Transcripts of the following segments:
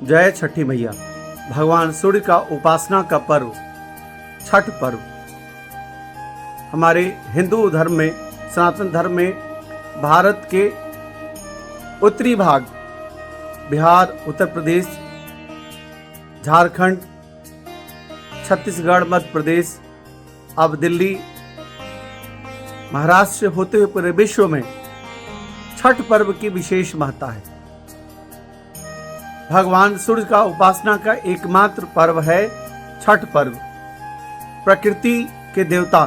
जय छठी मैया। भगवान सूर्य का उपासना का पर्व छठ पर्व हमारे हिंदू धर्म में, सनातन धर्म में भारत के उत्तरी भाग बिहार, उत्तर प्रदेश, झारखंड, छत्तीसगढ़, मध्य प्रदेश, अब दिल्ली, महाराष्ट्र से होते हुए पूरे विश्व में छठ पर्व की विशेष महत्ता है। भगवान सूर्य का उपासना का एकमात्र पर्व है छठ पर्व। प्रकृति के देवता,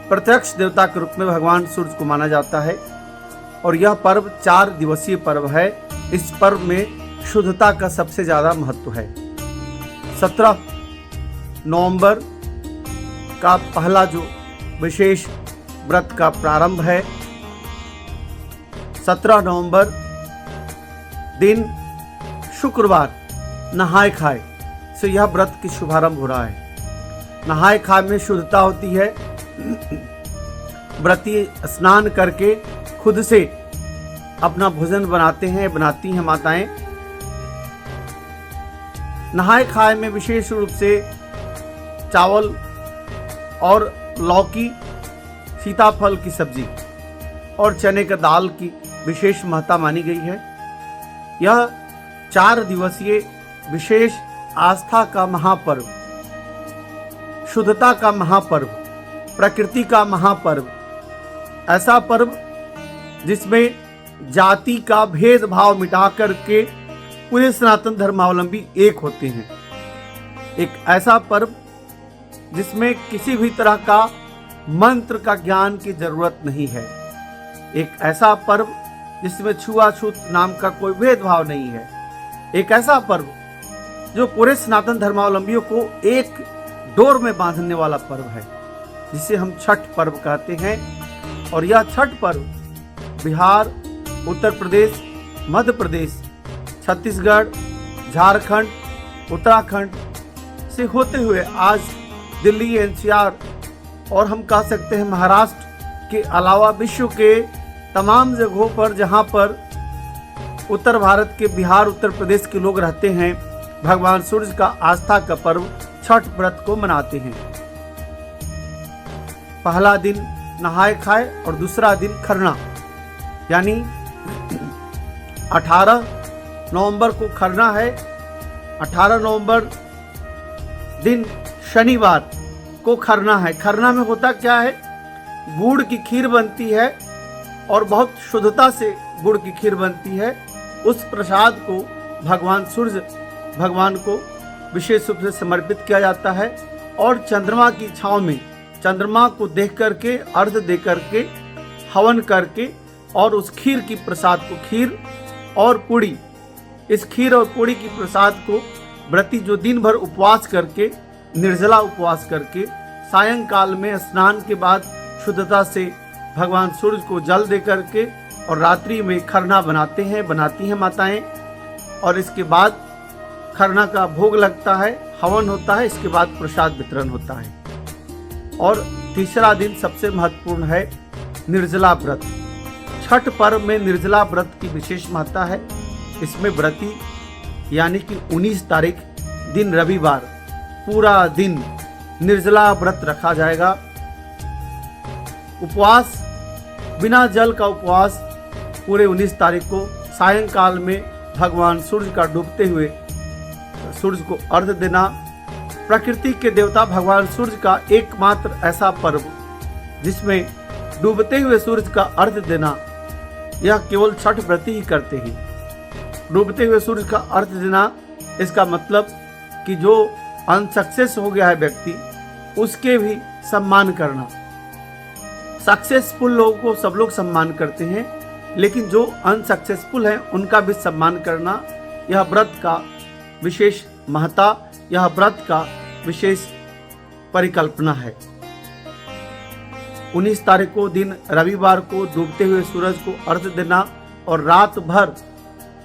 प्रत्यक्ष देवता के रूप में भगवान सूर्य को माना जाता है और यह पर्व 4 दिवसीय पर्व है। इस पर्व में शुद्धता का सबसे ज्यादा महत्व है। 17 नवंबर का पहला जो विशेष व्रत का प्रारंभ है, 17 नवंबर दिन शुक्रवार नहाय खाए से यह व्रत की शुभारंभ हो रहा है। नहाय खाए में शुद्धता होती है। व्रती स्नान करके खुद से अपना भोजन बनाती हैं माताएं। नहाय खाए में विशेष रूप से चावल और लौकी, सीताफल की सब्जी और चने का दाल की विशेष महत्ता मानी गई है। यह 4 दिवसीय विशेष आस्था का महापर्व, शुद्धता का महापर्व, प्रकृति का महापर्व, ऐसा पर्व जिसमें जाति का भेदभाव मिटा करके पूरे सनातन धर्मावलंबी एक होते हैं। एक ऐसा पर्व जिसमें किसी भी तरह का मंत्र का ज्ञान की जरूरत नहीं है। एक ऐसा पर्व जिसमें छुआछूत नाम का कोई भेदभाव नहीं है। एक ऐसा पर्व जो पूरे सनातन धर्मावलंबियों को एक डोर में बांधने वाला पर्व है, जिसे हम छठ पर्व कहते हैं। और यह छठ पर्व बिहार, उत्तर प्रदेश, मध्य प्रदेश, छत्तीसगढ़, झारखंड, उत्तराखंड से होते हुए आज दिल्ली, एनसीआर और हम कह सकते हैं महाराष्ट्र के अलावा विश्व के तमाम जगहों पर जहां पर उत्तर भारत के बिहार, उत्तर प्रदेश के लोग रहते हैं, भगवान सूर्य का आस्था का पर्व छठ व्रत को मनाते हैं। पहला दिन नहाय खाए और दूसरा दिन खरना, यानी 18 नवंबर को खरना है। 18 नवंबर दिन शनिवार को खरना है। खरना में होता क्या है, गुड़ की खीर बनती है और बहुत शुद्धता से गुड़ की खीर बनती है। उस प्रसाद को भगवान सूर्य भगवान को विशेष रूप से समर्पित किया जाता है और चंद्रमा की छांव में चंद्रमा को देख करके, अर्घ दे करके, हवन करके और उस खीर की प्रसाद को, खीर और पूड़ी, इस खीर और पूड़ी की प्रसाद को व्रती जो दिन भर उपवास करके, निर्जला उपवास करके, सायंकाल में स्नान के बाद शुद्धता से भगवान सूर्य को जल दे करके और रात्रि में खरना बनाती हैं माताएं। और इसके बाद खरना का भोग लगता है, हवन होता है, इसके बाद प्रसाद वितरण होता है। और तीसरा दिन सबसे महत्वपूर्ण है निर्जला व्रत। छठ पर्व में निर्जला व्रत की विशेष महत्ता है। इसमें व्रती यानी कि 19 तारीख दिन रविवार पूरा दिन निर्जला व्रत रखा जाएगा। उपवास, बिना जल का उपवास पूरे 19 तारीख को सायंकाल में भगवान सूर्य का डूबते हुए सूर्य को अर्घ देना। प्रकृति के देवता भगवान सूर्य का एकमात्र ऐसा पर्व जिसमें डूबते हुए सूर्य का अर्घ देना, यह केवल छठ व्रती ही करते हैं। डूबते हुए सूर्य का अर्घ देना, इसका मतलब कि जो अनसक्सेस हो गया है व्यक्ति, उसके भी सम्मान करना। सक्सेसफुल लोगों को सब लोग सम्मान करते हैं, लेकिन जो अनसक्सेसफुल हैं उनका भी सम्मान करना, यह व्रत का विशेष महत्ता, यह व्रत का विशेष परिकल्पना है। 19 तारीख को दिन रविवार को डूबते हुए सूरज को अर्घ देना और रात भर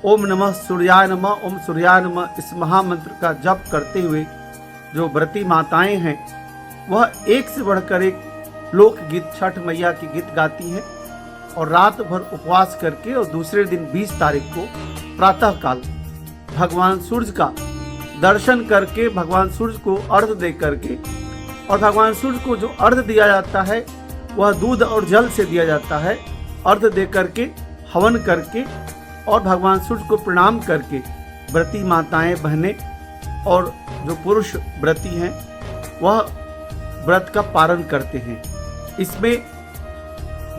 ओम नमः सूर्याय नमः, ओम सूर्याय नमः इस महामंत्र का जप करते हुए जो व्रती माताएं हैं वह एक से बढ़कर एक लोकगीत, छठ मैया की गीत गाती हैं और रात भर उपवास करके और दूसरे दिन 20 तारीख को प्रातःकाल भगवान सूर्य का दर्शन करके, भगवान सूर्य को अर्घ्य दे करके, और भगवान सूर्य को जो अर्घ्य दिया जाता है वह दूध और जल से दिया जाता है। अर्घ्य दे करके, हवन करके और भगवान सूर्य को प्रणाम करके व्रती माताएं, बहनें और जो पुरुष व्रती हैं वह व्रत का पारण करते हैं। इसमें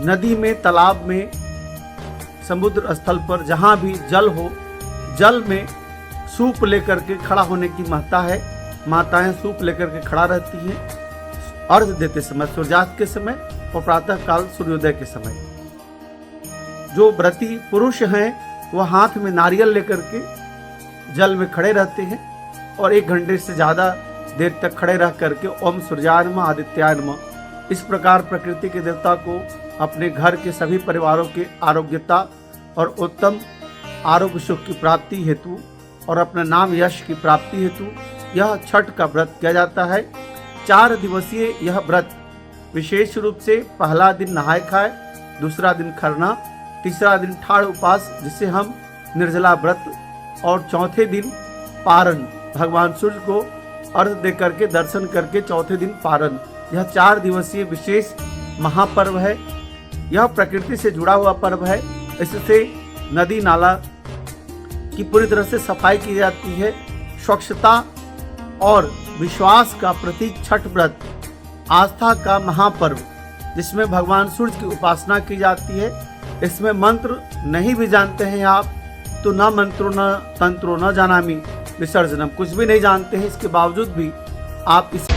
नदी में, तालाब में, समुद्र स्थल पर जहाँ भी जल हो, जल में सूप लेकर के खड़ा होने की महत्ता है। माताएं सूप लेकर के खड़ा रहती हैं अर्घ्य देते समय, सूर्यास्त के समय और प्रातः काल सूर्योदय के समय। जो व्रती पुरुष हैं वह हाथ में नारियल लेकर के जल में खड़े रहते हैं और 1 घंटे से ज़्यादा देर तक खड़े रह करके ओम सूर्याय नमः आदित्याय नमः इस प्रकार प्रकृति के देवता को, अपने घर के सभी परिवारों के आरोग्यता और उत्तम आरोग्य सुख की प्राप्ति हेतु और अपना नाम यश की प्राप्ति हेतु यह छठ का व्रत किया जाता है। 4 दिवसीय यह व्रत विशेष रूप से पहला दिन नहाय खाए, दूसरा दिन खरना, तीसरा दिन ठाड़ उपास जिसे हम निर्जला व्रत, और चौथे दिन पारण, भगवान सूर्य को अर्घ्य दे करके दर्शन करके चौथे दिन पारण। यह 4 दिवसीय विशेष महापर्व है। यह प्रकृति से जुड़ा हुआ पर्व है। इससे नदी नाला की पूरी तरह से सफाई की जाती है। स्वच्छता और विश्वास का प्रतीक छठ व्रत आस्था का महापर्व जिसमें भगवान सूर्य की उपासना की जाती है। इसमें मंत्र नहीं भी जानते हैं आप तो न मंत्रो न तंत्रो न जानामि विसर्जनम, कुछ भी नहीं जानते हैं, इसके बावजूद भी आप इस